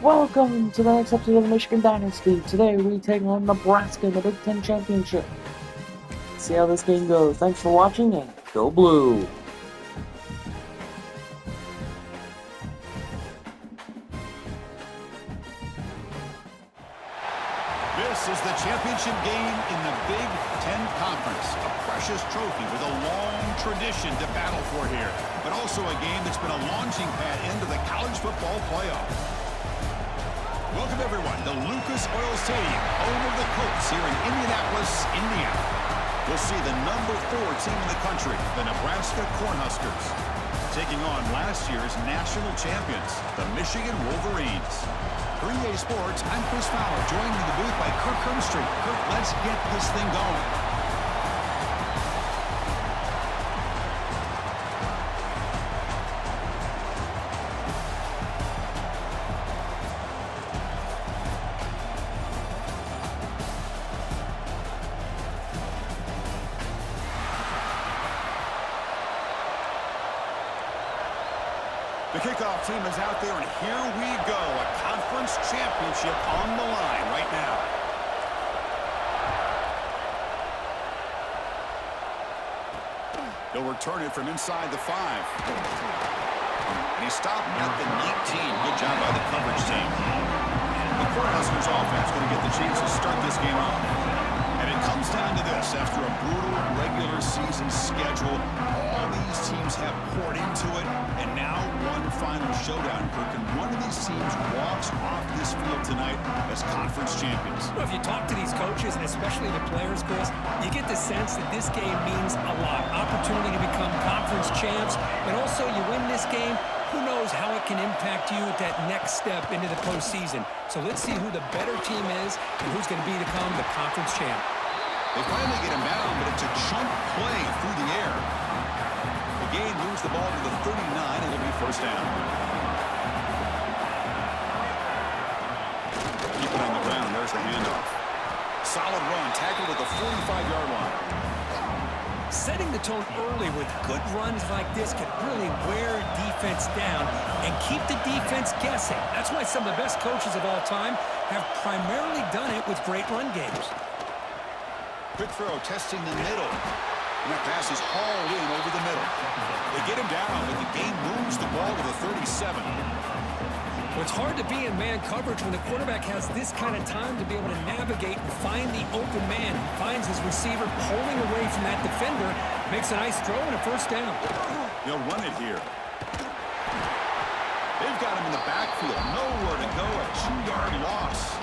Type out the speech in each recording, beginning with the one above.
Welcome to the next episode of the Michigan Dynasty. Today we take on Nebraska in the Big Ten Championship. Let's see how this game goes. Thanks for watching and go Blue! This is the championship game in the Big Ten Conference. A precious trophy with a long tradition to battle for here. But also a game that's been a launching pad into the college football playoff. Welcome everyone to Lucas Oil Stadium, home of the Colts here in Indianapolis, Indiana. We'll see the number 4 team in the country, the Nebraska Cornhuskers, taking on last year's national champions, the Michigan Wolverines. For EA Sports, I'm Chris Fowler, joined in the booth by Kirk Hermstreet. Kirk, let's get this thing going. The kickoff team is out there, and here we go. A conference championship on the line right now. He'll return it from inside the 5. And he stopped at the 19. Good job by the coverage team. The Cornhuskers offense going to get the chance to start this game off. And it comes down to this. After a brutal regular season schedule, all these teams have poured into it, and now one final showdown, Kirk, and one of these teams walks off this field tonight as conference champions. Well, if you talk to these coaches, and especially the players, Chris, you get the sense that this game means a lot. Opportunity to become conference champs, and also you win this game, who knows how it can impact you at that next step into the postseason. So let's see who the better team is and who's going to become the conference champ. They finally get him down, but it's a chunk play through the air. The gain moves the ball to the 39, and it'll be first down. Keep it on the ground. There's the handoff. Solid run, tackled at the 45-yard line. Setting the tone early with good runs like this can really wear defense down and keep the defense guessing. That's why some of the best coaches of all time have primarily done it with great run games. Quick throw, testing the middle. And that pass is hauled in over the middle. They get him down, but the game moves the ball to the 37. Well, it's hard to be in man coverage when the quarterback has this kind of time to be able to navigate and find the open man. He finds his receiver pulling away from that defender, makes a nice throw and a first down. They'll run it here. They've got him in the backfield. Nowhere to go, a 2-yard loss.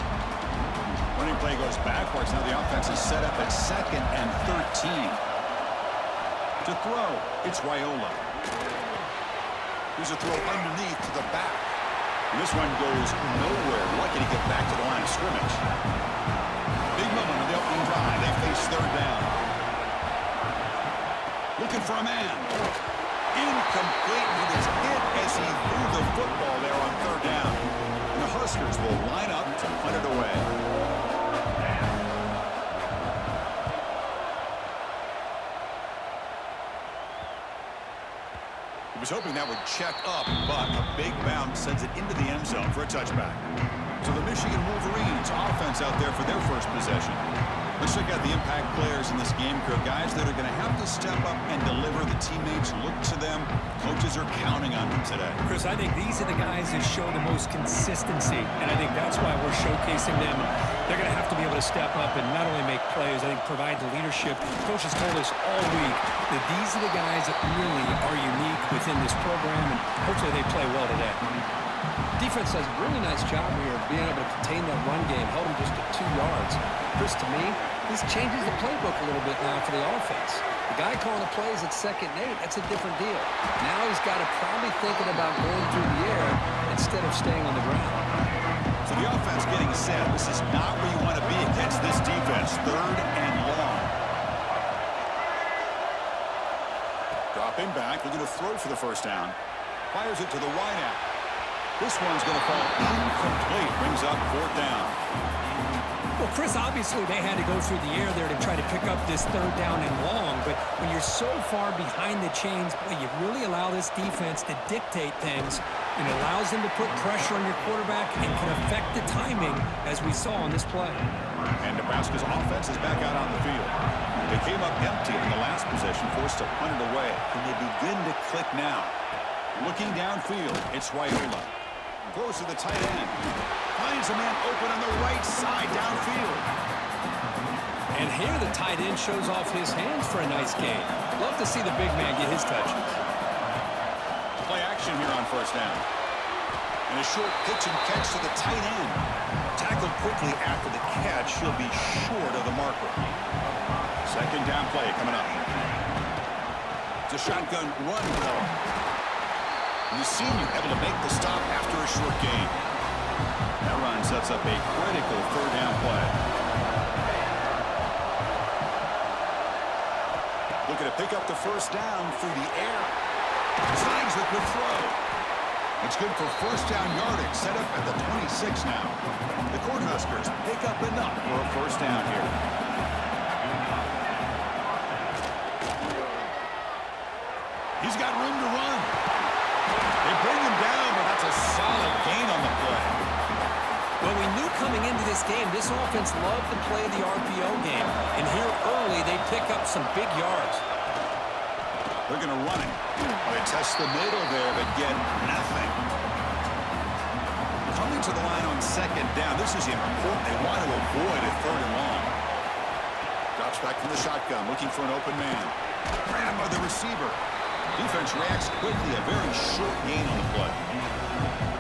Running play goes backwards. Now the offense is set up at 2nd and 13. To throw, it's Raiola. Here's a throw underneath to the back. And this one goes nowhere. Lucky to get back to the line of scrimmage. Big moment on the opening drive. They face 3rd down. Looking for a man. Incomplete. He was hit as he threw the football there on 3rd down. And the Huskers will line up to punt it away. He was hoping that would check up, but a big bounce sends it into the end zone for a touchback. So the Michigan Wolverines offense out there for their first possession. Let's check out the impact players in this game, Kirk. Guys that are going to have to step up and deliver. The teammates look to them. Coaches are counting on them today. Chris, I think these are the guys that show the most consistency, and I think that's why we're showcasing them. They're going to have to be able to step up and not only make plays, I think provide the leadership. Coaches told us all week that these are the guys that really are unique within this program, and hopefully they play well today. Defense does a really nice job here of being able to contain that run game, held them just to 2 yards. Chris, to me, this changes the playbook a little bit now for the offense. The guy calling the plays at 2nd and 8, that's a different deal. Now he's got to probably thinking about going through the air instead of staying on the ground. So the offense getting set. This is not where you want to be against this defense. 3rd and long. Dropping back, looking to throw for the first down. Fires it to the wideout. This one's going to fall incomplete. Brings up 4th down. Well, Chris, obviously they had to go through the air there to try to pick up this 3rd down and long, but when you're so far behind the chains, boy, you really allow this defense to dictate things. It allows them to put pressure on your quarterback and can affect the timing, as we saw on this play. And Nebraska's offense is back out on the field. They came up empty in the last possession, forced to punt it away. And they begin to click now. Looking downfield, it's Raiola. Goes to the tight end. Finds a man open on the right side downfield. And here the tight end shows off his hands for a nice gain. Love to see the big man get his touches. Play action here on first down. And a short pitch and catch to the tight end. Tackled quickly after the catch. He'll be short of the marker. Second down play coming up. It's a shotgun run call. The senior able to make the stop after a short gain. That run sets up a critical third down play. Looking to pick up the first down through the air. Slides the good throw. It's good for first down yardage. Set up at the 26 now. The Cornhuskers pick up enough for a first down here. He's got room to run. They bring him down, but that's a solid gain on the play. Well, we knew coming into this game, this offense loved to play the RPO game. And here early, they pick up some big yards. They're going to run it. They test the middle there, but get nothing. Coming to the line on second down. This is important. They want to avoid a third and long. Drops back from the shotgun, looking for an open man. Grabbed by the receiver. Defense reacts quickly. A very short gain on the play.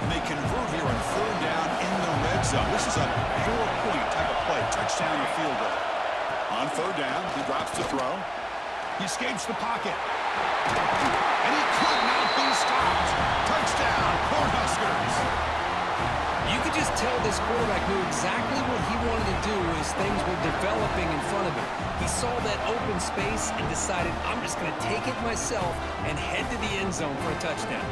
And they convert here on third down in the red zone. This is a 4-point type of play. Touchdown or field goal. On third down, he drops to throw. He escapes the pocket. And he could not be stopped. Touchdown, Cornhuskers. You could just tell this quarterback knew exactly what he wanted to do as things were developing in front of him. He saw that open space and decided, I'm just going to take it myself and head to the end zone for a touchdown.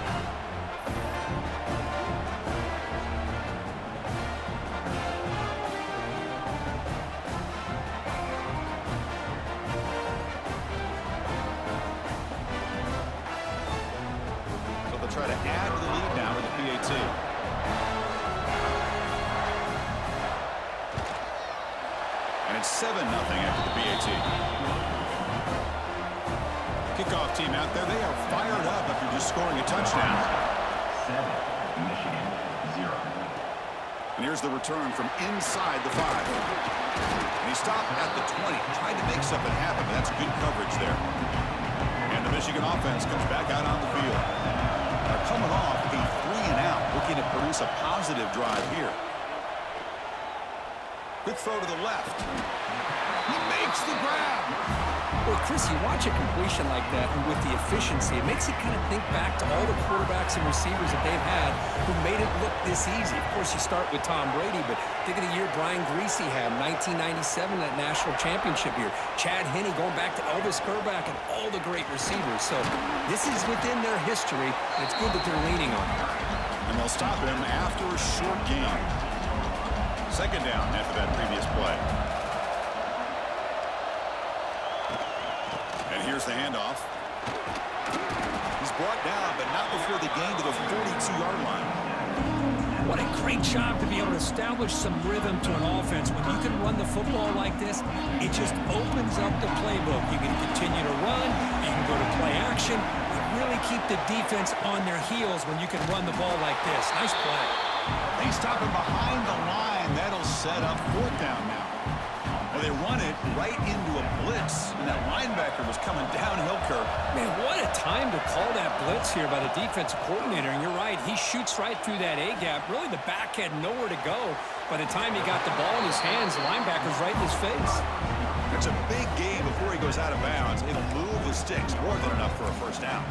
So they'll try to add to the lead now with the PAT. And it's 7-0 after the BAT. Kickoff team out there. They are fired up after just scoring a touchdown. 7, Michigan, 0. And here's the return from inside the 5. And he stopped at the 20. Tried to make something happen, but that's good coverage there. And the Michigan offense comes back out on the field. They're coming off a 3-and-out, looking to produce a positive drive here. Quick throw to the left. He makes the grab. Well, Chris, you watch a completion like that, and with the efficiency, it makes you kind of think back to all the quarterbacks and receivers that they've had who made it look this easy. Of course, you start with Tom Brady, but think of the year Brian Greasy had, 1997, that national championship year. Chad Henne going back to Elvis Grbac and all the great receivers. So this is within their history, and it's good that they're leaning on it. And they'll stop him after a short gain. Second down after that previous play. And here's the handoff. He's brought down, but not before the gain to the 42-yard line. What a great job to be able to establish some rhythm to an offense. When you can run the football like this, it just opens up the playbook. You can continue to run. You can go to play action. You really keep the defense on their heels when you can run the ball like this. Nice play. They stop him behind the line. That'll set up fourth down now. Well, they run it right into a blitz, and that linebacker was coming downhill, Kirk. Man, what a time to call that blitz here by the defensive coordinator. And you're right, he shoots right through that A-gap. Really, the back had nowhere to go. By the time he got the ball in his hands, the linebacker's right in his face. It's a big game before he goes out of bounds. It'll move the sticks, more than enough for a first down.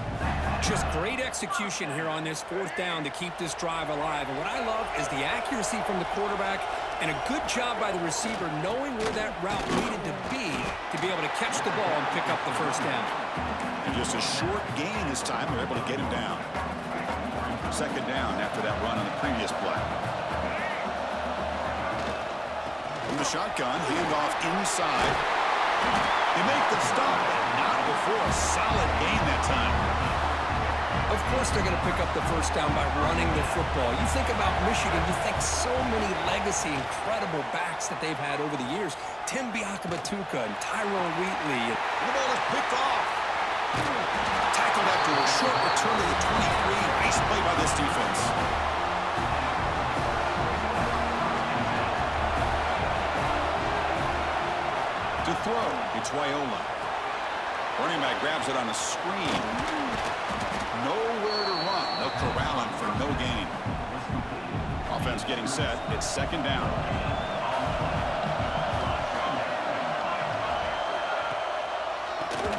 Just great execution here on this fourth down to keep this drive alive. And what I love is the accuracy from the quarterback and a good job by the receiver knowing where that route needed to be able to catch the ball and pick up the first down. And just a short gain this time, they're able to get him down. Second down after that run on the previous play. From the shotgun, handoff inside. They make the stop, but not before a solid gain that time. Of course they're going to pick up the first down by running the football. You think about Michigan, you think so many legacy, incredible backs that they've had over the years. Tim Biakabatuka and Tyrone Wheatley. And the ball is picked off. Tackled after a short return to the 23. Nice play by this defense. To throw, it's Wyola. Running back grabs it on a screen. Nowhere to run. They'll corral him for no gain. Offense getting set. It's second down.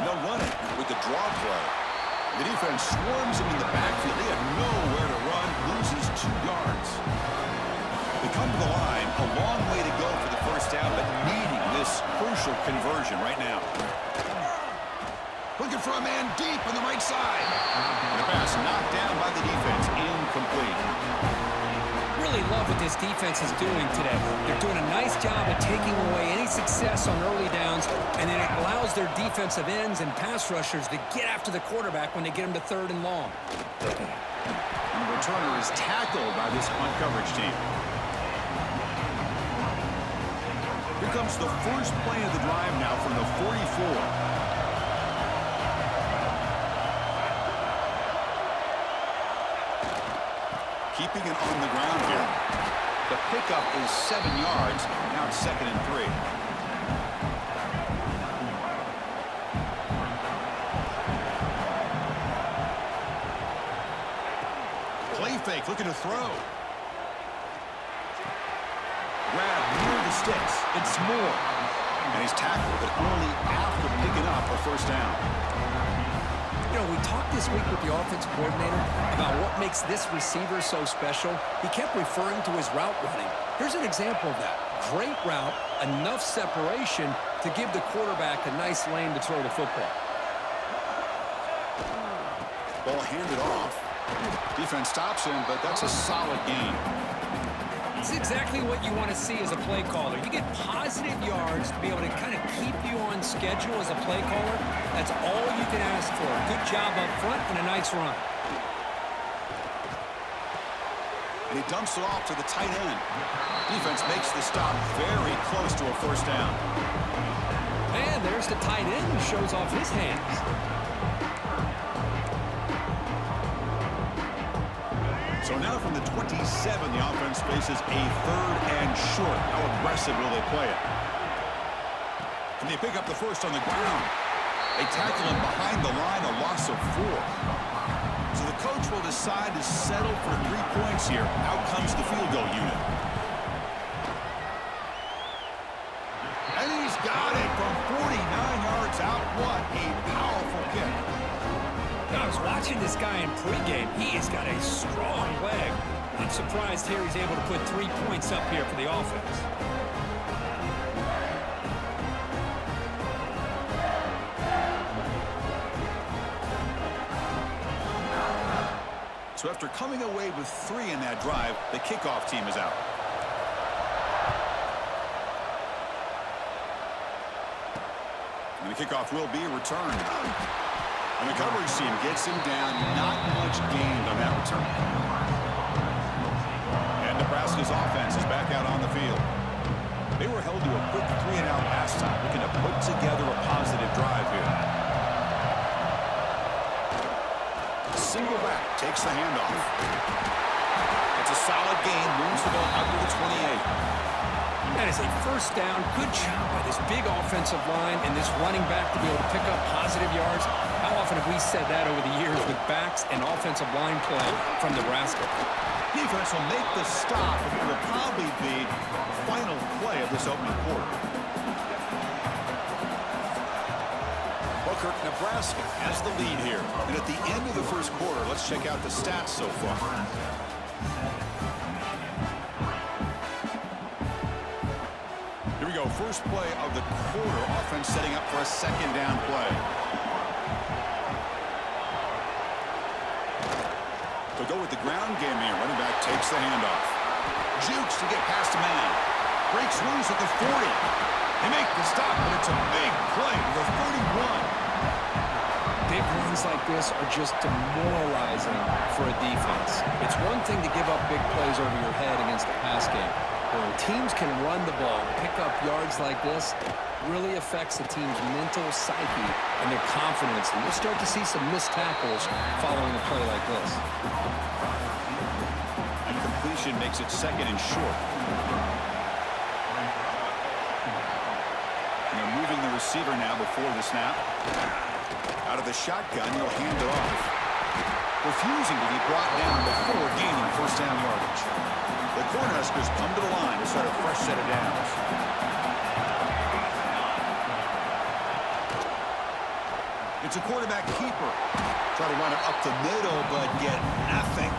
They'll run it with the draw play. The defense swarms him in the backfield. They have nowhere to run. Loses 2 yards. They come to the line. A long way to go for the first down, but needing this crucial conversion right now. Looking for a man deep on the right side. And the pass knocked down by the defense. Incomplete. Really love what this defense is doing today. They're doing a nice job of taking away any success on early downs, and then it allows their defensive ends and pass rushers to get after the quarterback when they get him to 3rd and long. And the returner is tackled by this punt coverage team. Here comes the first play of the drive now from the 44. Keeping it on the ground here. The pickup is 7 yards. Now it's 2nd and 3. Play fake, looking to throw. Grab near the sticks. It's Moore. And he's tackled, but only after picking up a first down. You know, we talked this week with the offensive coordinator about what makes this receiver so special. He kept referring to his route running. Here's an example of that. Great route, enough separation to give the quarterback a nice lane to throw the football. Ball handed off. Defense stops him, but that's a solid gain. It's exactly what you want to see as a play caller. You get positive yards to be able to kind of keep you on schedule as a play caller. That's all you can ask for. Good job up front and a nice run. And he dumps it off to the tight end. Defense makes the stop very close to a first down. And there's the tight end who shows off his hands. So now from the 27, the offense faces a 3rd and short. How aggressive will they play it? And they pick up the first on the ground. They tackle him behind the line, a loss of 4. So the coach will decide to settle for 3 points here. Out comes the field goal unit. And he's got it from 49 yards out. What a powerful kick. I was watching this guy in pregame. He has got a strong leg. I'm surprised here he's able to put 3 points up here for the offense. So after coming away with 3 in that drive, the kickoff team is out. And the kickoff will be returned. And the coverage team gets him down. Not much gained on that return. And Nebraska's offense is back out on the field. They were held to a quick 3-and-out pass time, looking to put together a positive drive here. Single back takes the handoff. It's a solid gain. Moves the ball up to the 28. That is a first down. Good job by this big offensive line and this running back to be able to pick up positive yards. How often have we said that over the years with backs and offensive line play from Nebraska? Defense will make the stop, and it will probably be the final play of this opening quarter. Booker, Nebraska has the lead here. And at the end of the first quarter, let's check out the stats so far. Here we go, first play of the quarter. Offense setting up for a 2nd down play. They'll go with the ground game here. Running back takes the handoff. Jukes to get past a man. Breaks loose at the 40. They make the stop, but it's a big play to the 31. Big runs like this are just demoralizing for a defense. It's one thing to give up big plays over your head against the pass game. When teams can run the ball, pick up yards like this, really affects the team's mental psyche and their confidence. And you'll start to see some missed tackles following a play like this. And completion makes it 2nd and short. And they're moving the receiver now before the snap. Out of the shotgun, he'll hand it off. Refusing to be brought down before gaining first down yardage. The Cornhuskers come to the line to start a fresh set of downs. It's a quarterback keeper. Try to run it up the middle, but get nothing.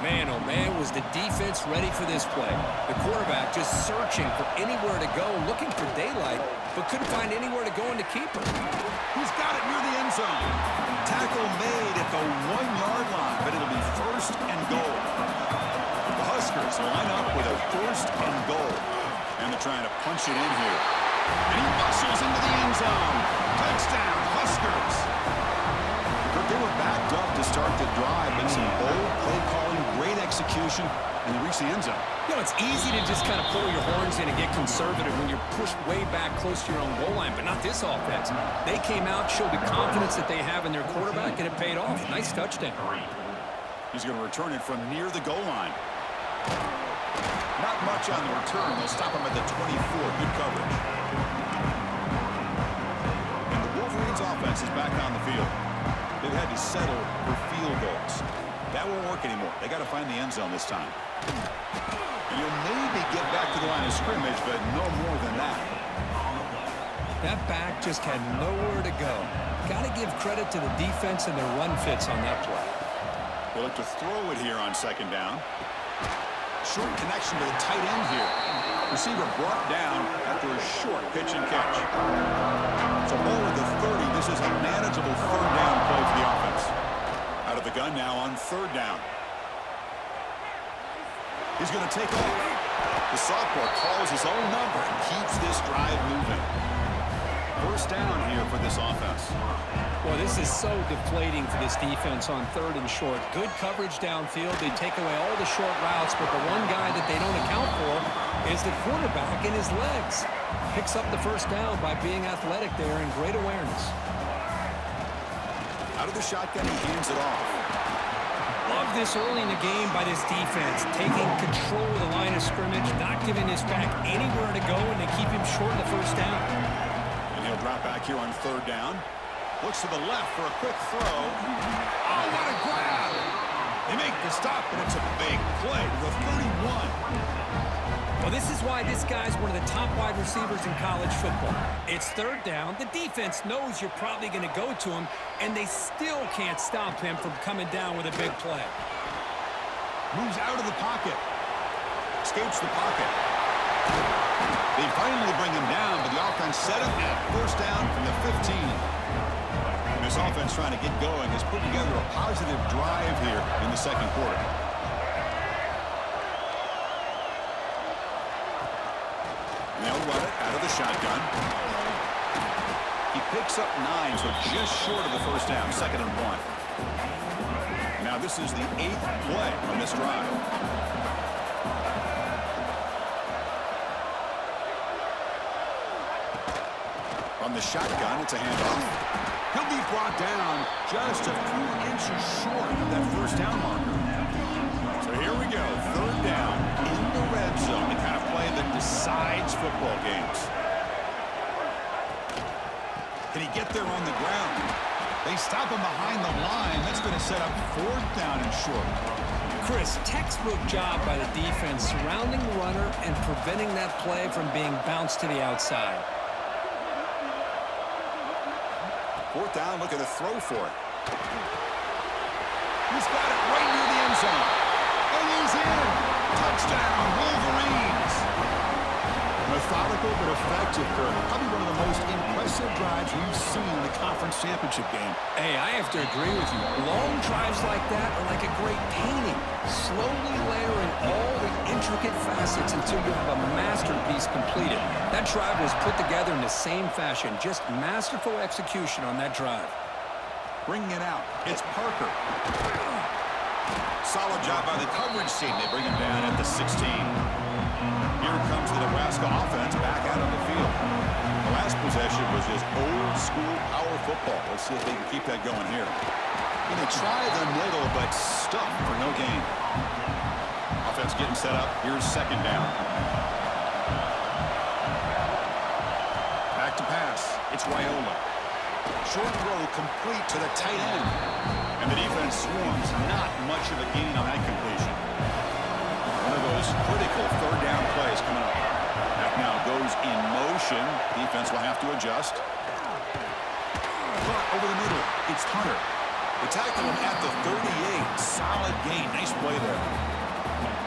Man, oh man, was the defense ready for this play. The quarterback just searching for anywhere to go, looking for daylight, but couldn't find anywhere to go in the keeper. He's got it near the end zone. Tackle made at the 1-yard line, but it'll be 1st and goal. The Huskers line up with a 1st and goal. And they're trying to punch it in here. And he muscles into the end zone. Touchdown, Huskers. But they were backed up to start the drive, but some bold play calling, great execution, and they reach the end zone. You know, it's easy to just kind of pull your horns in and get conservative when you're pushed way back close to your own goal line, but not this offense. They came out, showed the confidence that they have in their quarterback, and it paid off. Nice touchdown. He's going to return it from near the goal line. Not much on the return. They'll stop him at the 24. Good coverage. And the Wolverines offense is back on the field. They've had to settle for field goals. That won't work anymore. They got to find the end zone this time. And you'll maybe get back to the line of scrimmage, but no more than that. That back just had nowhere to go. Got to give credit to the defense and their run fits on that play. They'll look to throw it here on 2nd down. Short connection to the tight end here. Receiver brought down after a short pitch and catch. So ball at the 30. This is a manageable 3rd down play for the offense. Out of the gun now on 3rd down. He's going to take off. The sophomore calls his own number and keeps this drive moving. 1st down here for this offense. Well, this is so deflating for this defense on 3rd and short. Good coverage downfield. They take away all the short routes, but the one guy that they don't account for is the quarterback and his legs. Picks up the 1st down by being athletic there and great awareness. Out of the shotgun, he hands it off. Love this early in the game by this defense, taking control of the line of scrimmage, not giving this back anywhere to go, and they keep him short of the 1st down. And he'll drop back here on 3rd down. Looks to the left for a quick throw. Oh, what a grab! They make the stop, and it's a big play to the 31. Well, this is why this guy's one of the top wide receivers in college football. It's 3rd down. The defense knows you're probably going to go to him, and they still can't stop him from coming down with a big play. Moves out of the pocket. Escapes the pocket. They finally bring him down, but the offense set up at 1st down from the 15. This offense trying to get going has put together a positive drive here in the 2nd quarter. They'll run it out of the shotgun. He picks up 9, so just short of the 1st down, 2nd and 1. Now this is the 8th play on this drive. On the shotgun, it's a handoff. He'll be brought down just a few inches short of that 1st down marker. So here we go, 3rd down in the red zone, the kind of play that decides football games. Can he get there on the ground? They stop him behind the line. That's going to set up 4th down and short. Chris, textbook job by the defense surrounding the runner and preventing that play from being bounced to the outside. 4th down, looking to throw for it. He's got it right near the end zone. And he's in. Touchdown, Wolverines. Methodical but effective, Kirk. Probably one of the most impressive drives we've seen in the conference championship game. Hey, I have to agree with you. Long drives like that are like a great painting. Slowly layering all the intricate facets until you have a masterpiece completed. That drive was put together in the same fashion. Just masterful execution on that drive. Bringing it out. It's Parker. Solid job by the coverage team. They bring him down at the 16. Here comes the Nebraska offense back out on the field. The last possession was just old-school power football. Let's see if they can keep that going here. And they try the middle, but stuck for no gain. Offense getting set up. Here's second down. Back to pass. It's Wyola. Short throw complete to the tight end. And the defense swarms. Not much of a gain on that completion. One of those critical third down plays coming up. That now goes in motion. Defense will have to adjust. But over the middle, it's Hunter. They tackle him at the 38. Solid gain. Nice play there.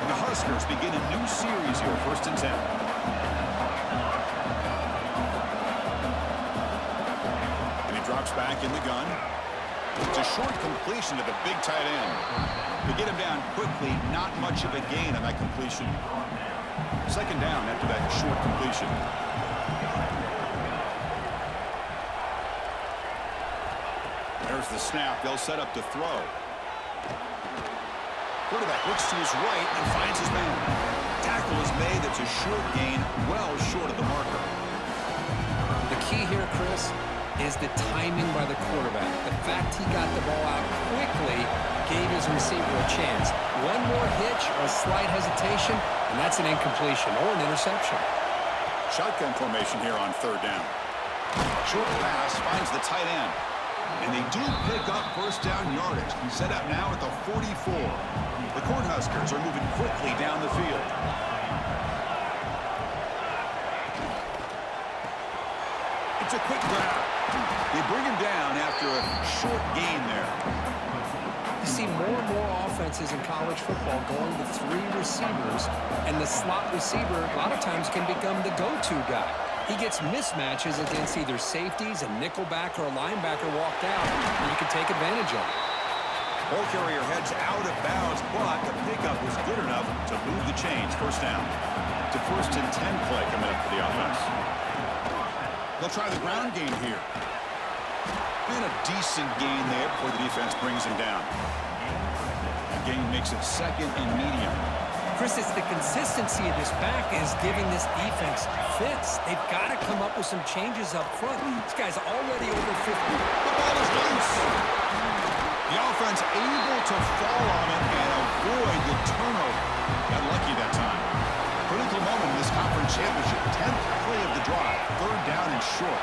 And the Huskers begin a new series here. 1st and 10. And he drops back in the gun. It's a short completion to the big tight end. They get him down quickly. Not much of a gain on that completion. Second down after that short completion. There's the snap. They'll set up to throw. Quarterback looks to his right and finds his man. Tackle is made. It's a short gain, well short of the marker. The key here, Chris, is the timing by the quarterback. The fact he got the ball out quickly gave his receiver a chance. One more hitch or a slight hesitation, and that's an incompletion or an interception. Shotgun formation here on 3rd down. Short pass finds the tight end. And they do pick up 1st down yardage. Set up now at the 44. The Cornhuskers are moving quickly down the field. It's a quick grab. They bring him down after a short gain there. You see more and more offenses in college football going to 3 receivers, and the slot receiver a lot of times can become the go-to guy. He gets mismatches against either safeties, a nickelback, or a linebacker walked out, and you can take advantage of it. Ball carrier heads out of bounds, but the pickup was good enough to move the chains. 1st down. It's a 1st and 10 play coming up for the offense. They'll try the ground game here. And a decent gain there before the defense brings him down. The gain makes it 2nd and medium. Chris, it's the consistency of this back is giving this defense fits. They've got to come up with some changes up front. This guy's already over 50. The ball is loose. The offense able to fall on it and avoid the turnover. Got lucky that time. Critical moment in this conference championship. 10th play of the drive. 3rd down and short.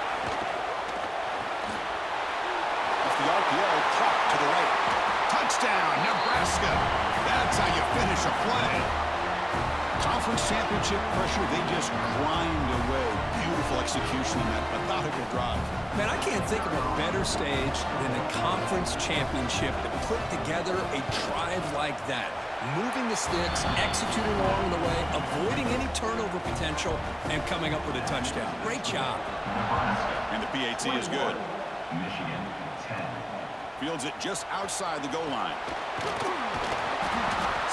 Off the RPO, clock to the right. Touchdown, Nebraska. That's how you finish a play. Conference championship pressure, they just grind away. Beautiful execution in that methodical drive. Man, I can't think of a better stage than the conference championship to put together a drive like that. Moving the sticks, executing along the way, avoiding any turnover potential, and coming up with a touchdown. Great job. And the PAT is good. Michigan 10. Fields it just outside the goal line.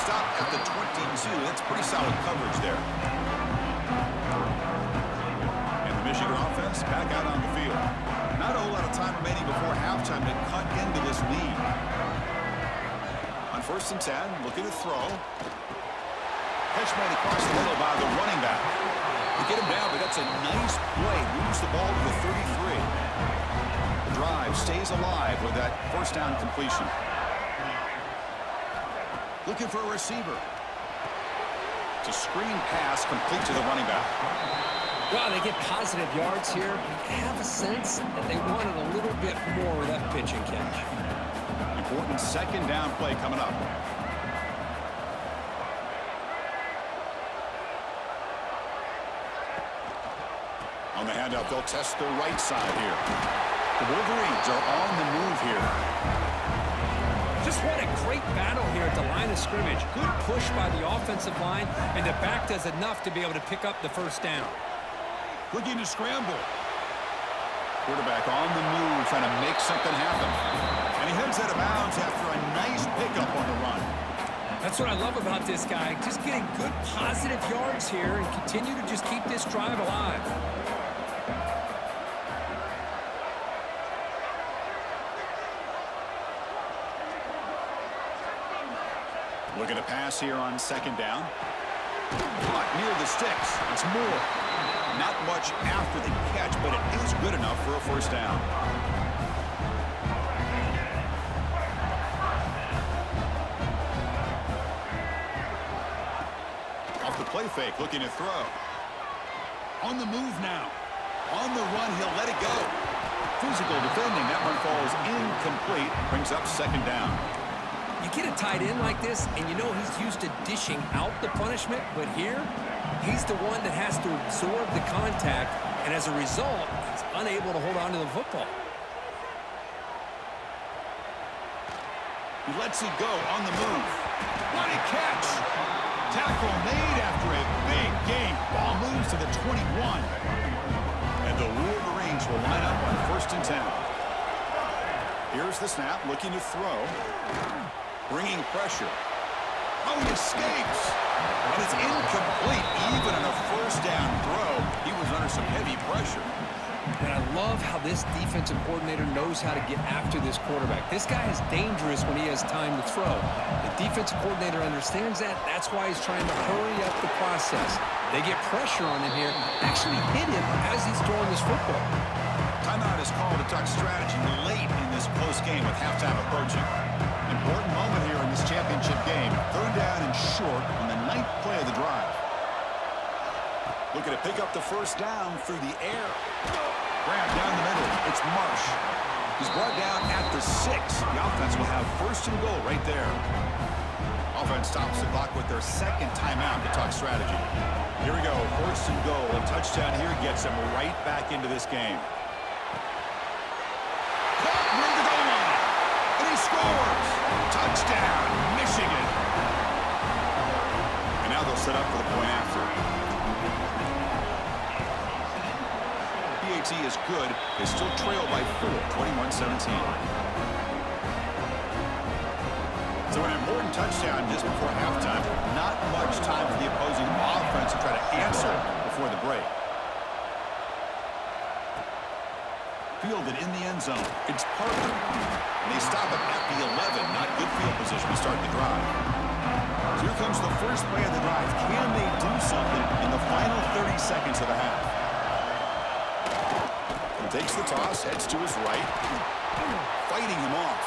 Stop at the 22. That's pretty solid coverage there. And the Michigan offense back out on the field. Not a whole lot of time remaining before halftime to cut into this lead. On 1st and 10, looking to throw. Catch made across the middle by the running back. To get him down, but that's a nice play. Moves the ball to the 33. The drive stays alive with that 1st down completion. Looking for a receiver. It's a screen pass complete to the running back. Well, they get positive yards here. I have a sense that they wanted a little bit more of that pitch and catch. Important 2nd down play coming up. On the handout, they'll test the right side here. The Wolverines are on the move here. Just what a great battle here at the line of scrimmage. Good push by the offensive line, and the back does enough to be able to pick up the 1st down. Looking to scramble. Quarterback on the move, trying to make something happen. And he heads out of bounds after a nice pickup on the run. That's what I love about this guy. Just getting good positive yards here and continue to just keep this drive alive. Looking to pass here on second down. Caught near the sticks. It's Moore. Not much after the catch, but it is good enough for a first down. Off the play fake, looking to throw. On the move now. On the run, he'll let it go. Physical defending. That one falls incomplete. Brings up second down. You get a tight end like this, and you know he's used to dishing out the punishment, but here, he's the one that has to absorb the contact, and as a result, he's unable to hold on to the football. He lets it go on the move. What a catch! Tackle made after a big gain. Ball moves to the 21. And the Wolverines will line up on 1st and 10. Here's the snap, looking to throw. Bringing pressure. Oh, he escapes. And it's incomplete. Even on a first down throw, he was under some heavy pressure. And I love how this defensive coordinator knows how to get after this quarterback. This guy is dangerous when he has time to throw. The defensive coordinator understands that. That's why he's trying to hurry up the process. They get pressure on him here, actually hit him as he's throwing this football. Timeout is called to talk strategy late in this close game with halftime approaching. Important moment here in this championship game. 3rd down and short on the 9th play of the drive. Looking to pick up the first down through the air. Grab down the middle. It's Marsh. He's brought down at the 6. The offense will have 1st and goal right there. Offense stops the clock with their 2nd timeout to talk strategy. Here we go. 1st and goal. A touchdown here gets them right back into this game. Caught near the goal line. And he scores. Touchdown, Michigan. And now they'll set up for the point after. PAT is good. They still trail by 4, 21-17. So an important touchdown just before halftime. Not much time for the opposing offense to try to answer before the break. Fielded in the end zone. It's Parker. And they stop it at the 11. Not good field position to start the drive. So here comes the first play of the drive. Can they do something in the final 30 seconds of the half? He takes the toss, heads to his right. Fighting him off.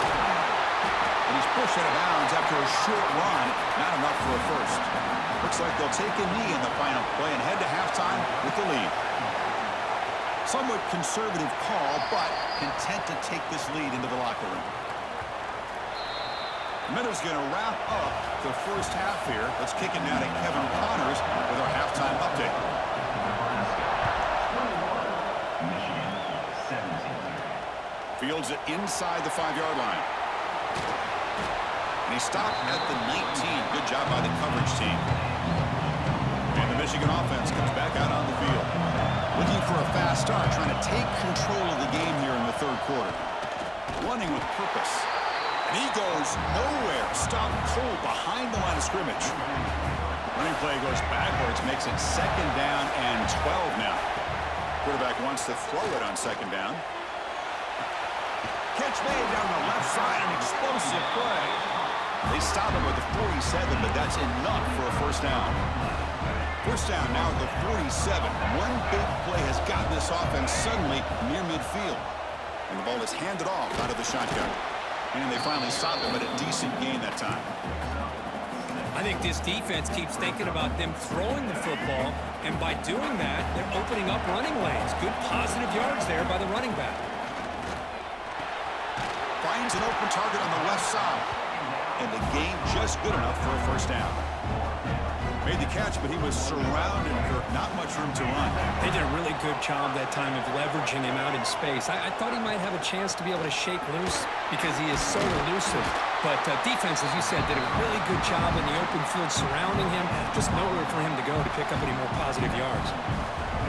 And he's pushed out of bounds after a short run. Not enough for a first. Looks like they'll take a knee in the final play and head to halftime with the lead. Somewhat conservative call, but content to take this lead into the locker room. The Minnows going to wrap up the first half here. Let's kick it now to Kevin Connors with our halftime update. Michigan 17. Fields it inside the 5-yard line. And he stopped at the 19. Good job by the coverage team. And the Michigan offense comes back out on the field. Looking for a fast start, trying to take control of the game here in the 3rd quarter. Running with purpose. And he goes nowhere. Stopped cold behind the line of scrimmage. Running play goes backwards, makes it 2nd down and 12 now. Quarterback wants to throw it on 2nd down. Catch made down the left side, an explosive play. They stop him with the 47, but that's enough for a first down. First down now at the 47. One big play has gotten this offense suddenly near midfield. And the ball is handed off out of the shotgun. And they finally stopped him at a decent gain that time. I think this defense keeps thinking about them throwing the football, and by doing that, they're opening up running lanes. Good positive yards there by the running back. Finds an open target on the left side. And the gain just good enough for a first down. Made the catch, but he was surrounded, Kirk. Not much room to run. They did a really good job that time of leveraging him out in space. I thought he might have a chance to be able to shake loose because he is so elusive. But defense, as you said, did a really good job in the open field surrounding him. Just nowhere for him to go to pick up any more positive yards.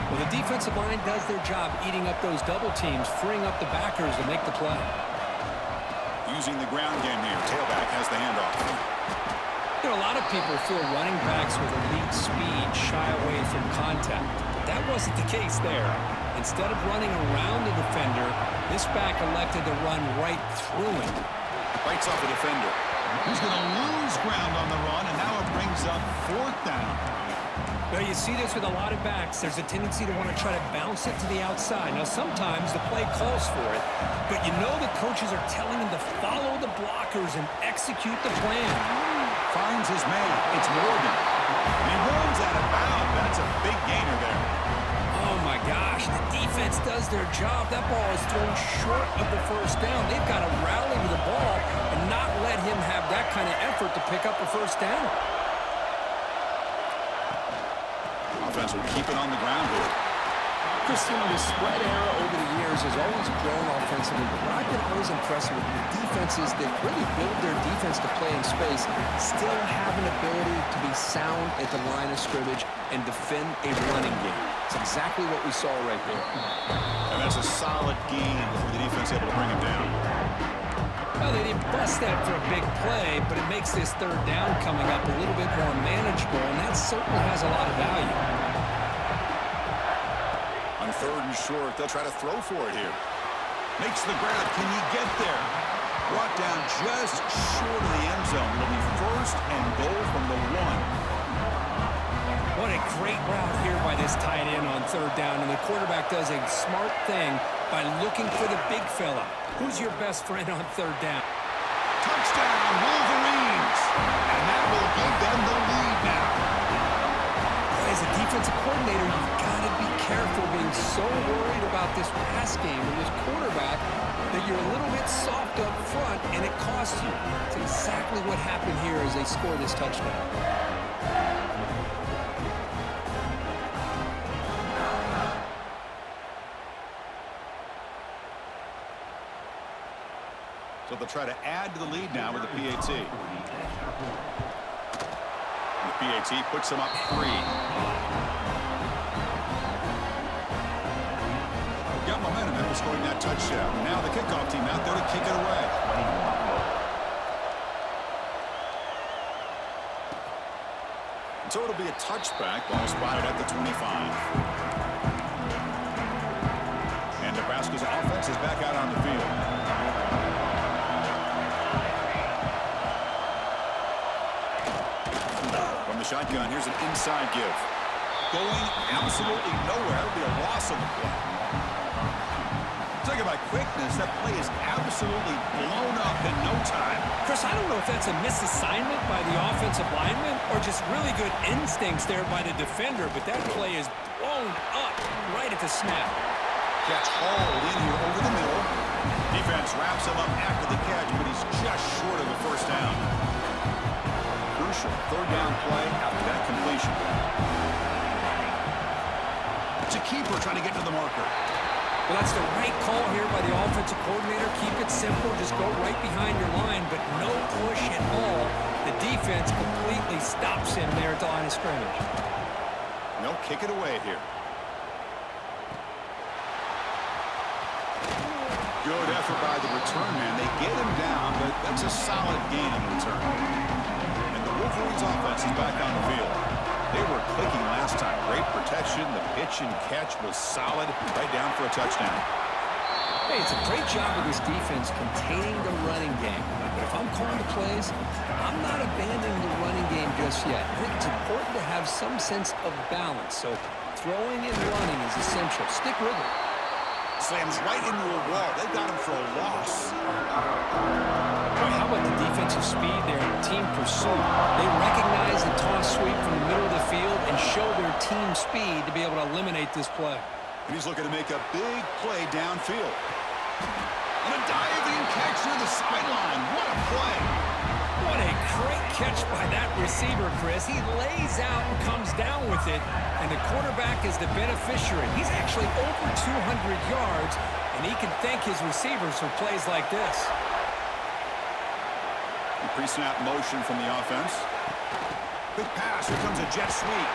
Well, the defensive line does their job eating up those double teams, freeing up the backers to make the play. Using the ground game here. Tailback has the handoff. You know, a lot of people feel running backs with elite speed shy away from contact. But that wasn't the case there. Instead of running around the defender, this back elected to run right through him. Bites off the defender. He's going to lose ground on the run, and now it brings up 4th down. Well, you see this with a lot of backs. There's a tendency to want to try to bounce it to the outside. Now, sometimes the play calls for it, but you know the coaches are telling him to follow the blockers and execute the plan. Finds his man. It's Morgan. And he runs out of bounds. That's a big gainer there. Oh, my gosh. The defense does their job. That ball is thrown short of the 1st down. They've got to rally to the ball and not let him have that kind of effort to pick up a 1st down. Offense will keep it on the ground here. Christian, the spread era over the years has always grown offensively, but what I've been always impressed with the defenses that really build their defense to play in space still have an ability to be sound at the line of scrimmage and defend a running game. It's exactly what we saw right there. And that's a solid game before the defense able to bring him down. Well, they didn't bust that for a big play, but it makes this 3rd down coming up a little bit more manageable, and that certainly has a lot of value. On 3rd and short, they'll try to throw for it here. Makes the grab. Can he get there? Brought down just short of the end zone. It'll be 1st and goal from the 1. What a great route here by this tight end on 3rd down, and the quarterback does a smart thing by looking for the big fella. Who's your best friend on 3rd down? Touchdown, Wolverines! And that will give them the lead now. As a defensive coordinator, you've got to be careful being so worried about this pass game and this quarterback that you're a little bit soft up front, and it costs you. It's exactly what happened here as they score this touchdown. So they'll try to add to the lead now with the PAT. The PAT puts them up 3. Got momentum after scoring that touchdown. Now the kickoff team out there to kick it away. So it'll be a touchback. Ball spotted at the 25. And Nebraska's offense is back out on the field. From the shotgun, here's an inside give. Going absolutely nowhere. It'll be a loss of the play. Talking about quickness, that play is absolutely blown up in no time. Chris, I don't know if that's a misassignment by the offensive lineman or just really good instincts there by the defender, but that play is blown up right at the snap. Catch hauled in here over the middle. Defense wraps him up after the catch, but he's just short of the 1st down. Crucial 3rd down play after that completion. It's a keeper trying to get to the marker. Well, that's the right call here by the offensive coordinator. Keep it simple. Just go right behind your line, but no push at all. The defense completely stops him there at the line of scrimmage. They'll kick it away here. Good effort by the return man. They get him down, but that's a solid gain on the return. And the Wolverines offense is back on the field. They were clicking last time. Great protection. The pitch and catch was solid. Right down for a touchdown. Hey, it's a great job of this defense containing the running game. But if I'm calling the plays, I'm not abandoning the running game just yet. I think it's important to have some sense of balance. So throwing and running is essential. Stick with it. Slams right into a wall. They've got him for a loss. Well, how about the defensive speed there and team pursuit? They recognize the toss sweep from the middle of the field and show their team speed to be able to eliminate this play. And he's looking to make a big play downfield. And a diving catch near the sideline. What a play. What a great catch by that receiver, Chris. He lays out and comes down with it, and the quarterback is the beneficiary. He's actually over 200 yards, and he can thank his receivers for plays like this. Pre-snap motion from the offense. Quick pass. Here comes a jet sweep.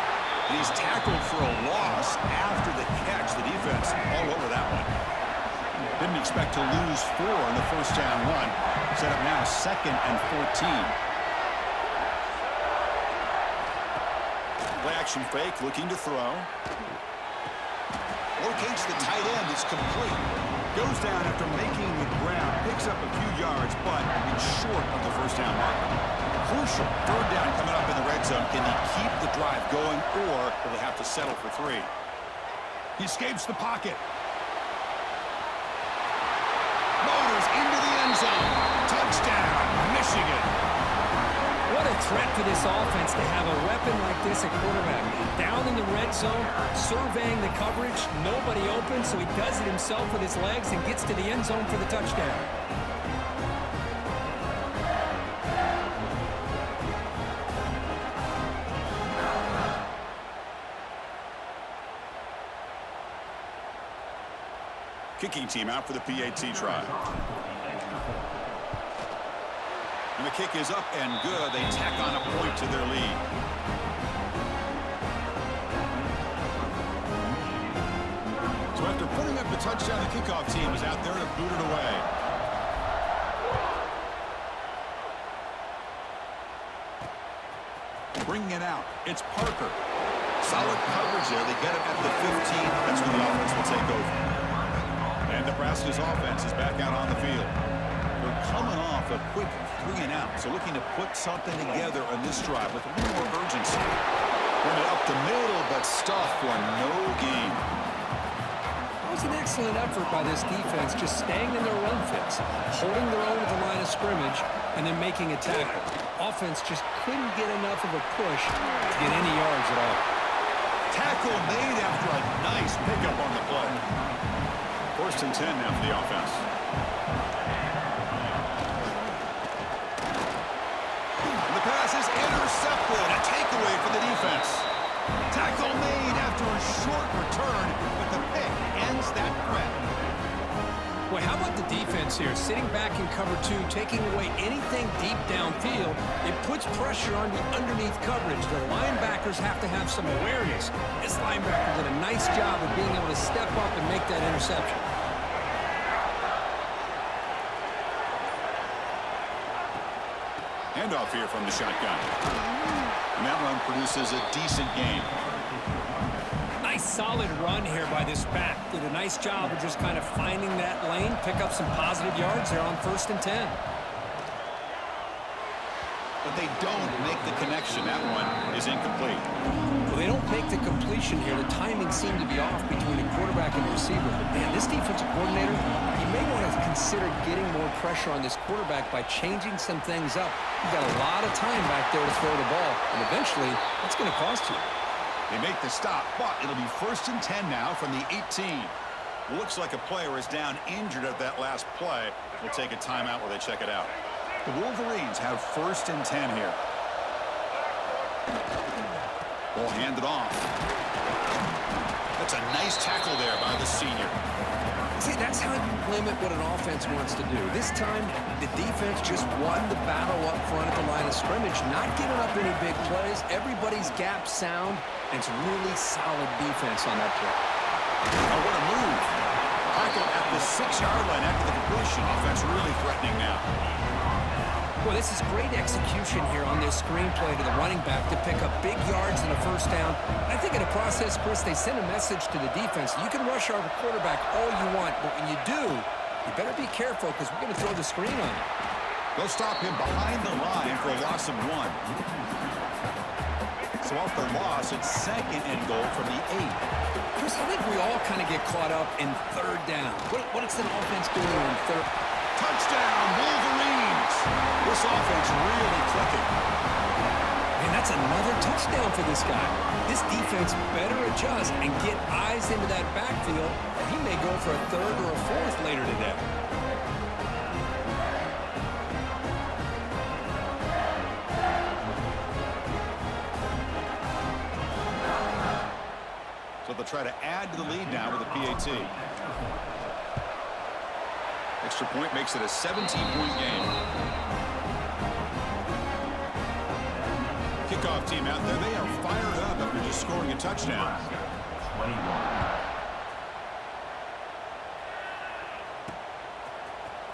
And he's tackled for a loss after the catch. The defense all over that one. Didn't expect to lose 4 in the 1st down run. Set up now 2nd and 14. Play action fake, looking to throw. Locates the tight end. It's complete. Goes down after making the ground, picks up a few yards, but it's short of the first down marker. Crucial third down coming up in the red zone. Can he keep the drive going, or will he have to settle for 3? He escapes the pocket. Motors into the end zone. Touchdown, Michigan. What a threat for this offense to have a weapon like this at quarterback. Down in the red zone, surveying the coverage, nobody open, so he does it himself with his legs and gets to the end zone for the touchdown. Kicking team out for the PAT try. And the kick is up and good. They tack on a point to their lead. So after putting up the touchdown, the kickoff team is out there to boot it away. Bringing it out. It's Parker. Solid coverage there. They get it at the 15. That's when the offense will take over. And Nebraska's offense is back out on the field. They're coming off a quick 3 and out, so looking to put something together on this drive with a little more urgency. Run it up the middle, but stuffed for no gain. That was an excellent effort by this defense, just staying in their run fits, holding their own at the line of scrimmage, and then making a tackle. Offense just couldn't get enough of a push to get any yards at all. Tackle made after a nice pickup on the play. 1st and 10 now for the offense. The pass is intercepted. A takeaway for the defense. Tackle made after a short return, but the pick ends that threat. Boy, how about the defense here? Sitting back in cover 2, taking away anything deep downfield. It puts pressure on the underneath coverage. The linebackers have to have some awareness. This linebacker did a nice job of being able to step up and make that interception. Handoff here from the shotgun. And that run produces a decent gain. Nice solid run here by this back. Did a nice job of just kind of finding that lane, pick up some positive yards there on 1st and 10. But they don't make the connection. That one is incomplete. Well, they don't make the completion here. The timing seemed to be off between the quarterback and the receiver. But, man, this defensive coordinator, he may want to consider getting more pressure on this quarterback by changing some things up. You've got a lot of time back there to throw the ball, and eventually it's going to cost you. They make the stop, but it'll be 1st and 10 now from the 18. Looks like a player is down injured at that last play. We'll take a timeout while they check it out. The Wolverines have 1st and 10 here. Ball handed off. That's a nice tackle there by the senior. See, that's how you limit what an offense wants to do. This time, the defense just won the battle up front at the line of scrimmage, not giving up any big plays. Everybody's gap sound, and it's really solid defense on that play. Oh, what a move. Tackle at the 6-yard line after the completion. Offense really threatening now. Well, this is great execution here on this screenplay to the running back to pick up big yards and a 1st down. I think in the process, Chris, they send a message to the defense. You can rush our quarterback all you want, but when you do, you better be careful because we're going to throw the screen on you. They'll stop him behind the line for a loss of 1. So off the loss, it's 2nd and goal from the 8. Chris, I think we all kind of get caught up in 3rd down. What is an offense doing in 3rd? Touchdown, Wolverines! This offense really clicking. And that's another touchdown for this guy. This defense better adjust and get eyes into that backfield, or he may go for a 3rd or a 4th later today. So they'll try to add to the lead now with a PAT. Extra point makes it a 17-point game. Kickoff team out there. They are fired up after just scoring a touchdown. 21.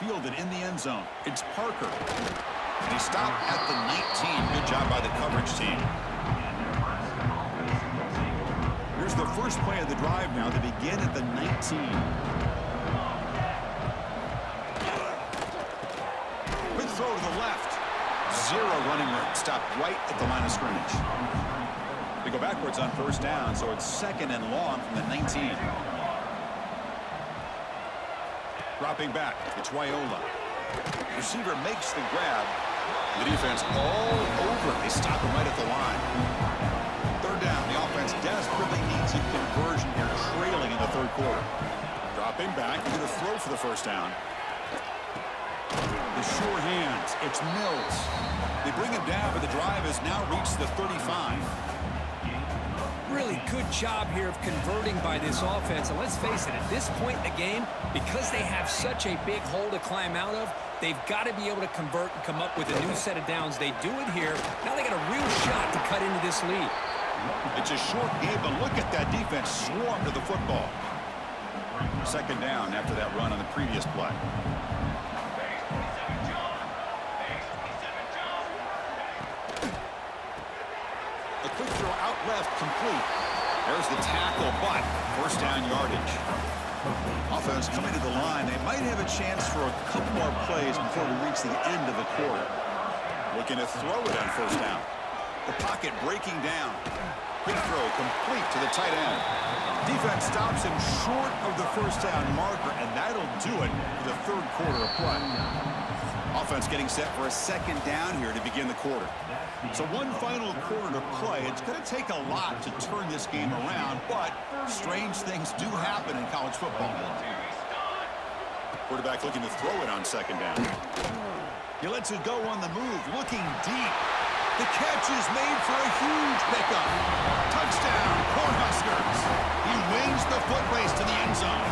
Fielded in the end zone. It's Parker. And he stopped at the 19. Good job by the coverage team. Here's the first play of the drive now to begin at the 19. running room. Stopped right at the line of scrimmage. They go backwards on first down, so it's 2nd and long from the 19. Dropping back, it's Wyola. Receiver makes the grab. The defense all over. They stop him right at the line. 3rd down, the offense desperately needs a conversion here, trailing in the 3rd quarter. Dropping back, they're going to throw for the 1st down. The sure hands, it's Mills. They bring him down, but the drive has now reached the 35. Really good job here of converting by this offense. And let's face it, at this point in the game, because they have such a big hole to climb out of, they've got to be able to convert and come up with a new set of downs. They do it here. Now they got a real shot to cut into this lead. It's a short game, but look at that defense swarm to the football. 2nd down after that run on the previous play. A quick throw out left, complete. There's the tackle, but 1st down yardage. Offense coming to the line. They might have a chance for a couple more plays before we reach the end of the quarter. Looking to throw it on 1st down. The pocket breaking down. Quick throw complete to the tight end. Defense stops him short of the 1st down marker, and that'll do it for the 3rd quarter of play. Offense getting set for a 2nd down here to begin the quarter. So one final quarter to play. It's going to take a lot to turn this game around, but strange things do happen in college football. Quarterback looking to throw it on 2nd down. He lets it go on the move, looking deep. The catch is made for a huge pickup. Touchdown, Cornhuskers. He wings the foot race to the end zone.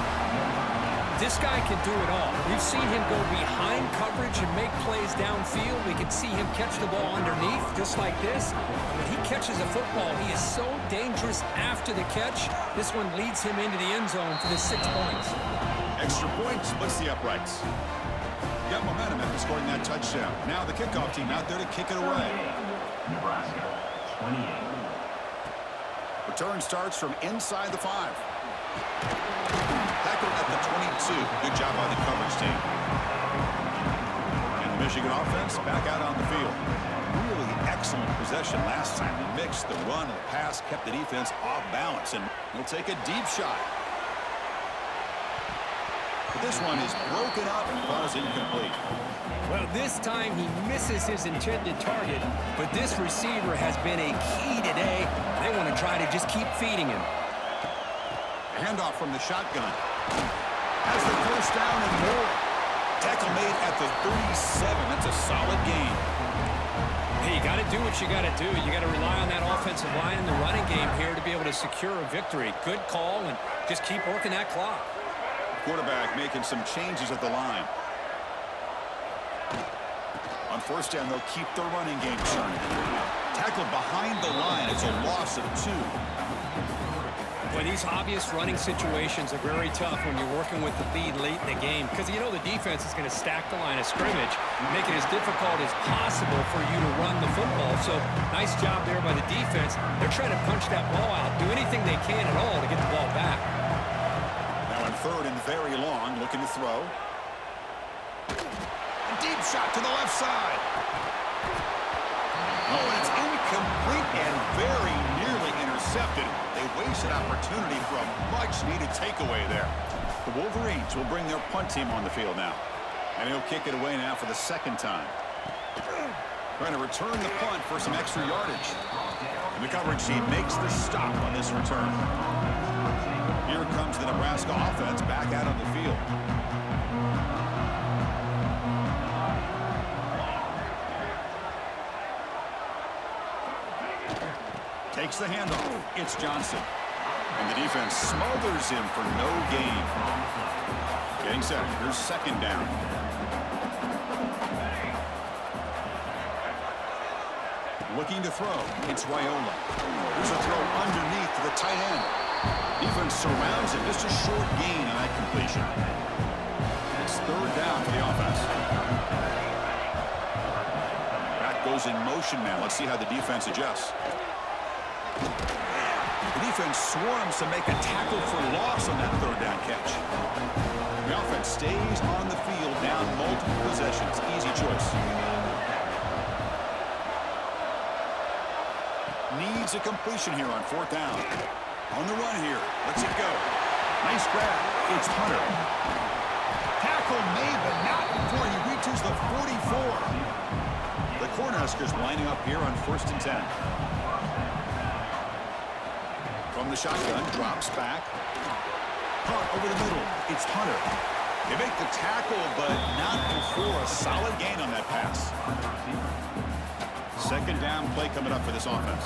This guy can do it all. We've seen him go behind coverage and make plays downfield. We can see him catch the ball underneath, just like this. When he catches a football, he is so dangerous after the catch. This one leads him into the end zone for the 6 points. Extra point splits the uprights. Got momentum after scoring that touchdown. Now the kickoff team out there to kick it away. Nebraska, 28. Return starts from inside the 5. Tackle at the 22. Good job by the coverage team. And the Michigan offense back out on the field. Really excellent possession last time. They mixed the run and the pass, kept the defense off balance, and he'll take a deep shot. But this one is broken up and falls incomplete. Well, this time he misses his intended target, but this receiver has been a key today. They want to try to just keep feeding him. Handoff from the shotgun. Has the 1st down and more. Tackle made at the 37. That's a solid gain. Hey, you got to do what you got to do. You got to rely on that offensive line in the running game here to be able to secure a victory. Good call, and just keep working that clock. Quarterback making some changes at the line. On 1st down, they'll keep the running game churning. Tackled behind the line. It's a loss of 2. Boy, these obvious running situations are very tough when you're working with the lead late in the game, because you know the defense is going to stack the line of scrimmage, make it as difficult as possible for you to run the football. So nice job there by the defense. They're trying to punch that ball out, do anything they can at all to get the ball back. Now on 3rd and very long, looking to throw. A deep shot to the left side. Oh, and it's incomplete and very nearly intercepted. They wasted opportunity for a much-needed takeaway there. The Wolverines will bring their punt team on the field now. And he'll kick it away now for the 2nd time. Trying to return the punt for some extra yardage. And the coverage team makes the stop on this return. Here comes the Nebraska offense back out on the field. Takes the handoff. It's Johnson. And the defense smothers him for no gain. Getting set. Here's 2nd down. Looking to throw. It's Wyola. There's a throw underneath to the tight end. Defense surrounds him. Just a short gain on that completion. It's 3rd down for the offense. Back goes in motion now. Let's see how the defense adjusts. The defense swarms to make a tackle for loss on that 3rd down catch. The offense stays on the field down multiple possessions. Easy choice. needs a completion here on 4th down. On the run here. Let's it go. Nice grab. It's Hunter. Tackle made, but not before he reaches the 44. The Cornhuskers lining up here on 1st and 10. From the shotgun, drops back. Punt over the middle. It's Hunter. They make the tackle, but not before a solid gain on that pass. 2nd down play coming up for this offense.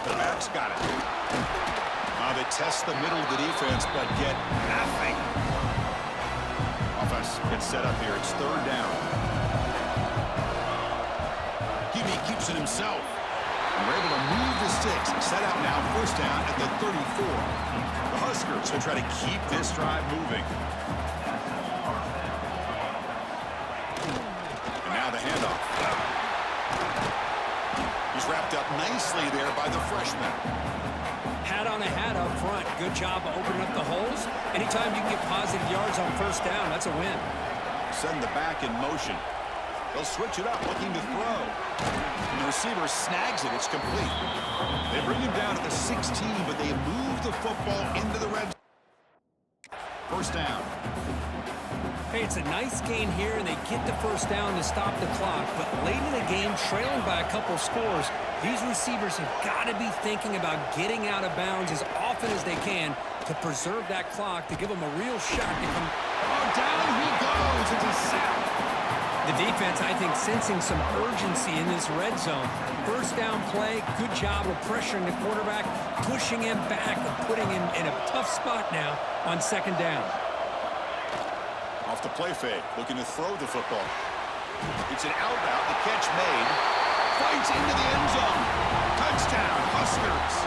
The back's got it. Now they test the middle of the defense, but get nothing. Offense gets set up here. It's 3rd down. He keeps it himself. And we're able to move the sticks. Set out now, 1st down at the 34. The Huskers will try to keep this drive moving. And now the handoff. He's wrapped up nicely there by the freshman. Hat on a hat up front. Good job of opening up the holes. Anytime you can get positive yards on 1st down, that's a win. Send the back in motion. They'll switch it up, looking to throw. And the receiver snags it. It's complete. They bring him down at the 16, but they move the football into the red zone. 1st down. Hey, it's a nice gain here, and they get the 1st down to stop the clock. But late in the game, trailing by a couple scores, these receivers have got to be thinking about getting out of bounds as often as they can to preserve that clock, to give them a real shot to come. Oh, down he goes. It's a sack. The defense, I think, sensing some urgency in this red zone. 1st down play, good job of pressuring the quarterback, pushing him back and putting him in a tough spot now on 2nd down. Off the play fake, looking to throw the football. It's an out route, the catch made. Fights into the end zone. Touchdown, Huskers.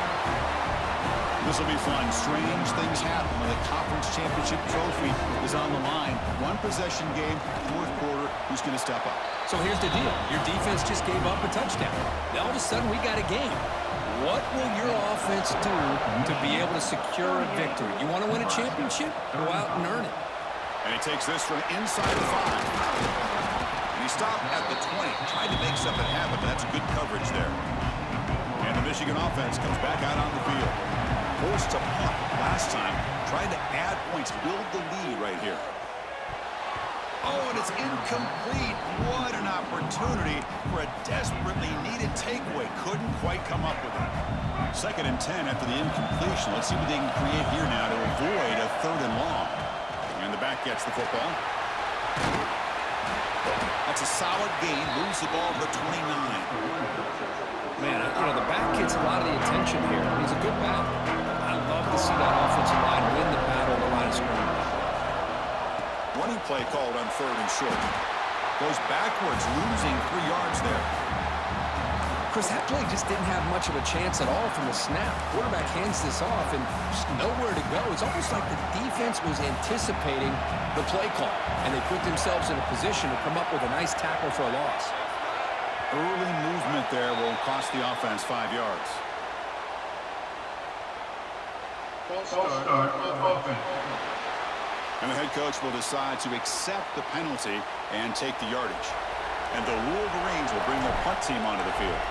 This will be fun. Strange things happen when the conference championship trophy is on the line. 1-possession game, 4th quarter. Who's going to step up? So here's the deal. Your defense just gave up a touchdown. Now all of a sudden we got a game. What will your offense do to be able to secure a victory? You want to win a championship? Go out and earn it. And he takes this from inside the 5. And he stopped at the 20. Tried to make something happen, but that's good coverage there. And the Michigan offense comes back out on the field. Forced to punt last time. Trying to add points, build the lead right here. Oh, and it's incomplete. What an opportunity for a desperately needed takeaway. Couldn't quite come up with it. 2nd and 10 after the incompletion. Let's see what they can create here now to avoid a 3rd and long. And the back gets the football. That's a solid gain. Moves the ball to the 29. Man, the back gets a lot of the attention here. He's a good back. I love to see that offensive line win the battle at the line of scrimmage. Running play called on 3rd and short. Goes backwards, losing 3 yards there. Chris, that play just didn't have much of a chance at all from the snap. Quarterback hands this off and just nowhere to go. It's almost like the defense was anticipating the play call, and they put themselves in a position to come up with a nice tackle for a loss. Early movement there will cost the offense 5 yards. And the head coach will decide to accept the penalty and take the yardage. And the Wolverines will bring their punt team onto the field.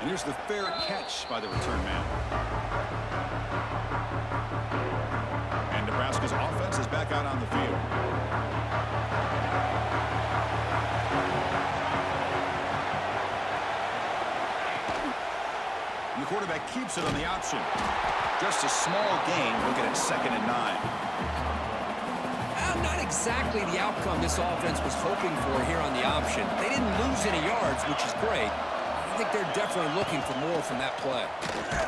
And here's the fair catch by the return man. And Nebraska's offense is back out on the field. And the quarterback keeps it on the option. Just a small gain. Looking at 2nd and 9. Not exactly the outcome this offense was hoping for here on the option. They didn't lose any yards, which is great. I think they're definitely looking for more from that play.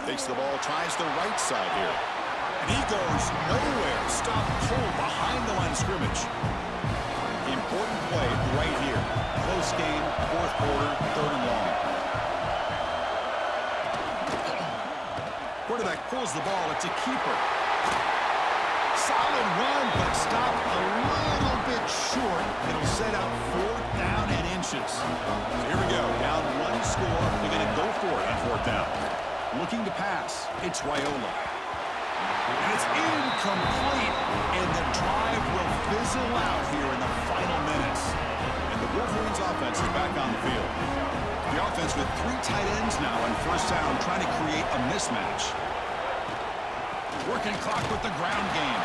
Takes the ball, tries the right side here. And he goes nowhere. Stop cold behind the line of scrimmage. Important play right here. Close game, 4th quarter, 3rd and long. Quarterback pulls the ball. It's a keeper. Solid run, but stopped a little bit short. It'll set up 4th down and inches. So here we go. Down 1 score. They're going to go for it on 4th down. Looking to pass. It's Raiola. And it's incomplete. And the drive will fizzle out here in the final minutes. And the Wolverines offense is back on the field. The offense with 3 tight ends now on first down, trying to create a mismatch. Working clock with the ground game.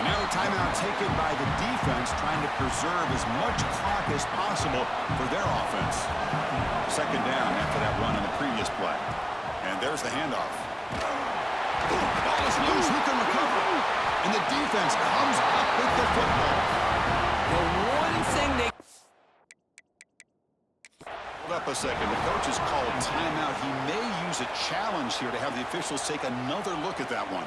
And now a timeout taken by the defense, trying to preserve as much clock as possible for their offense. Second down after that run on the previous play. And there's the handoff. Ball is loose. Who can recover? And the defense comes up with the football. The one thing they... Hold up a second. The coach has called timeout. He may use a challenge here to have the officials take another look at that one.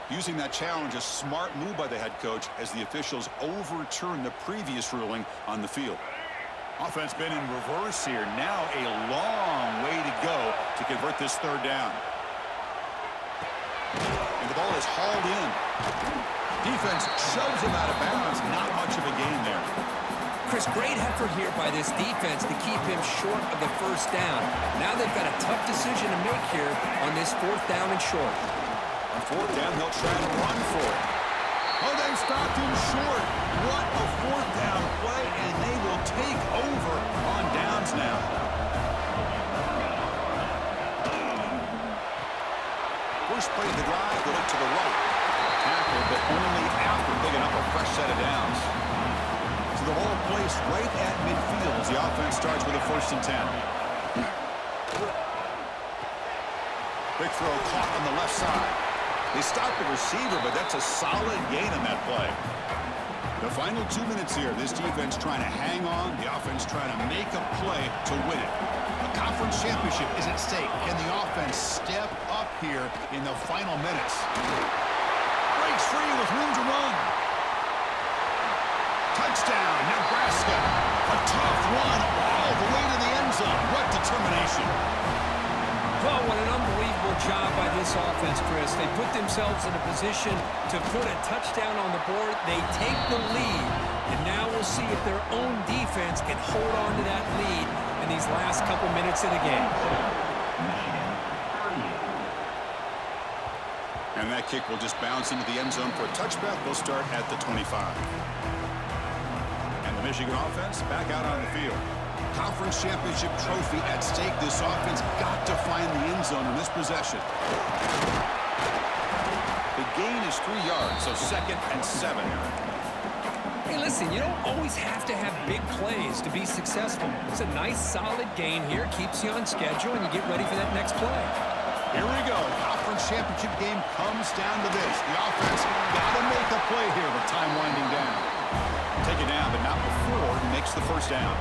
Using that challenge, a smart move by the head coach as the officials overturn the previous ruling on the field. Offense been in reverse here. Now a long way to go to convert this third down. And the ball is hauled in. Defense shoves him out of bounds. Not much of a gain there. Chris, great effort here by this defense to keep him short of the first down. Now they've got a tough decision to make here on this 4th down and short. On 4th down, they'll try to run for it. Oh, they stopped him short. What a 4th down play, and they will take over on downs now. First play of the drive, they look to the right. Tackle, but only after picking up a fresh set of downs. So the ball placed right at midfield as the offense starts with a 1st and 10. Big throw caught on the left side. They stopped the receiver, but that's a solid gain on that play. The final 2 minutes here, this defense trying to hang on, the offense trying to make a play to win it. A conference championship is at stake. Can the offense step up here in the final minutes? Breaks free with room to run. Touchdown, Nebraska. A tough run all the way to the end zone. What determination. Well, what an unbelievable job by this offense, Chris. They put themselves in a position to put a touchdown on the board. They take the lead, and now we'll see if their own defense can hold on to that lead in these last couple minutes of the game. And that kick will just bounce into the end zone for a touchback. They'll start at the 25. And the Michigan offense back out on the field. Conference championship trophy at stake. This offense got to find the end zone in this possession. The gain is 3 yards, so 2nd and 7. Hey, listen, you don't always have to have big plays to be successful. It's a nice, solid gain here. Keeps you on schedule, and you get ready for that next play. Here we go. Conference championship game comes down to this. The offense got to make a play here with time winding down. Take it down, but not before he makes the 1st down.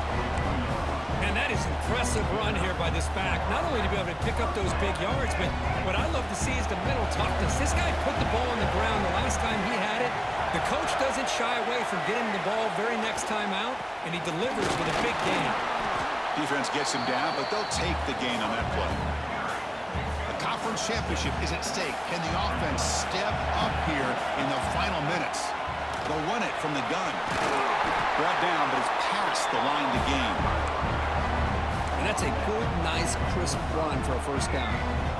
And that is impressive run here by this back. Not only to be able to pick up those big yards, but what I love to see is the mental toughness. This guy put the ball on the ground the last time he had it. The coach doesn't shy away from getting the ball very next time out, and he delivers with a big gain. Defense gets him down, but they'll take the gain on that play. The conference championship is at stake. Can the offense step up here in the final minutes? They'll run it from the gun. Brought down, but it's past the line to gain. And that's a good, nice, crisp run for a 1st down.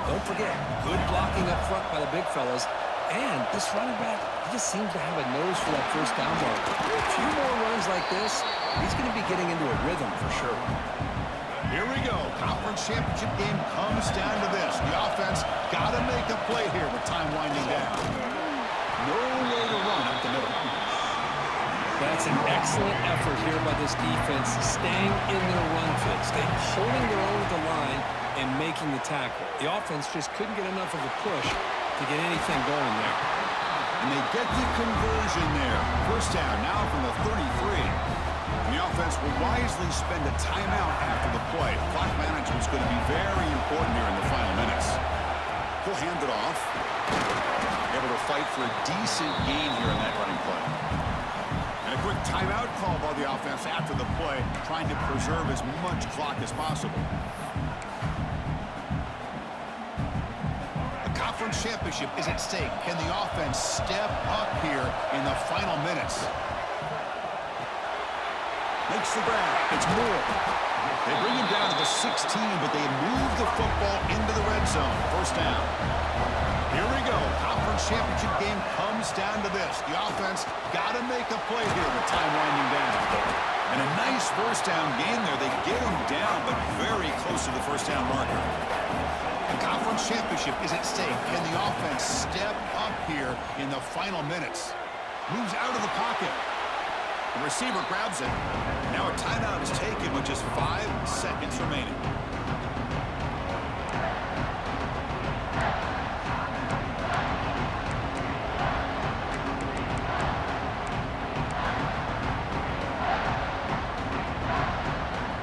Don't forget, good blocking up front by the big fellas. And this running back, he just seems to have a nose for that 1st down mark. A few more runs like this, he's going to be getting into a rhythm for sure. Here we go. Conference championship game comes down to this. The offense got to make a play here with time winding down. No way to run up the middle. That's an excellent effort here by this defense, staying in their run fit, staying holding their own at the line and making the tackle. The offense just couldn't get enough of a push to get anything going there. And they get the conversion there. 1st down now from the 33. And the offense will wisely spend a timeout after the play. Clock management is going to be very important here in the final minutes. He'll hand it off. Able to fight for a decent gain here in that running play. And a quick timeout call by the offense after the play, trying to preserve as much clock as possible. The conference championship is at stake. Can the offense step up here in the final minutes? makes the grab. It's Moore. They bring him down to the 16, but they move the football into the red zone. First down. Here we go. Conference championship game comes down to this. The offense got to make a play here with time winding down. And a nice first down game there. They get him down, but very close to the first down marker. The conference championship is at stake. Can the offense step up here in the final minutes? Moves out of the pocket. The receiver grabs it. Now a timeout is taken with just 5 seconds remaining.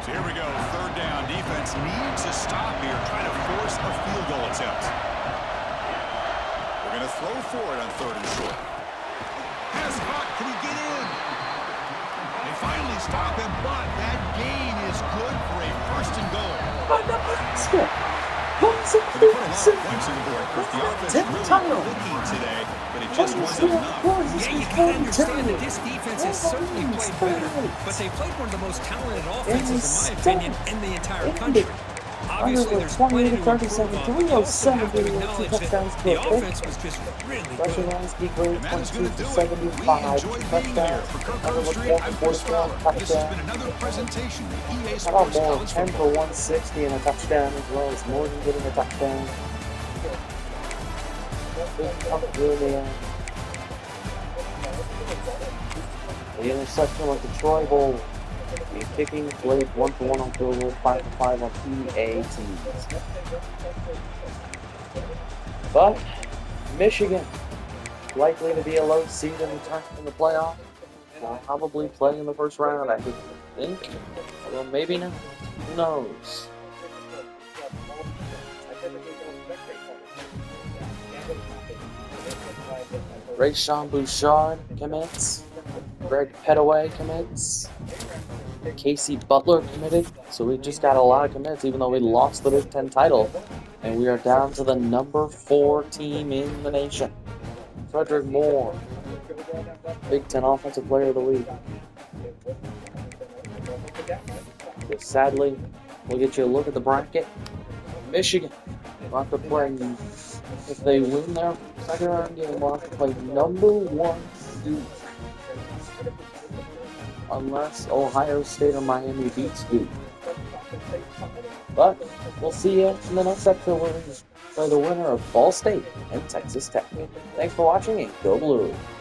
So here we go. Third down. Defense needs a stop here. Trying to force a field goal attempt. We're going to throw for it on 3rd and short. Pass caught. Can he get in? They finally stop him, but that gain is good for a 1st and goal. Nebraska. They put a lot of points on the board. The offense really clicking today, but it just wasn't enough. Yeah, you can understand that this defense has certainly played better, but they played one of the most talented offenses, in my opinion, in the entire country. Obviously, there's plenty to improve on, but you also have to acknowledge that the offense was just really good. And that is going to do it. We enjoyed being here. For Kirk Street, I'm Chris Fowler. This has been another presentation of EA How about Sports more? College 10 for Football. 160 and a touchdown as well as more than getting a touchdown. Big up really, the interception like the Troy Bowl. The kicking played 1-for-1 on field goal, 5-for-5 on PATs. But Michigan likely to be a low seed in the playoff. Will probably play in the first round, I think. Well, maybe not. Who knows? Rayshawn Bouchard commits. Greg Petaway commits. Casey Butler committed. So we just got a lot of commits, even though we lost the Big Ten title. And we are down to the number 4 team in the nation. Frederick Moore, Big Ten Offensive Player of the Week. So sadly, we'll get you a look at the bracket. Michigan will have to play, if they win their second round game, we'll have to play number 1 seed. Unless Ohio State or Miami beats Duke. But we'll see you in the next episode where we play the winner of Ball State and Texas Tech. Thanks for watching and go Blue.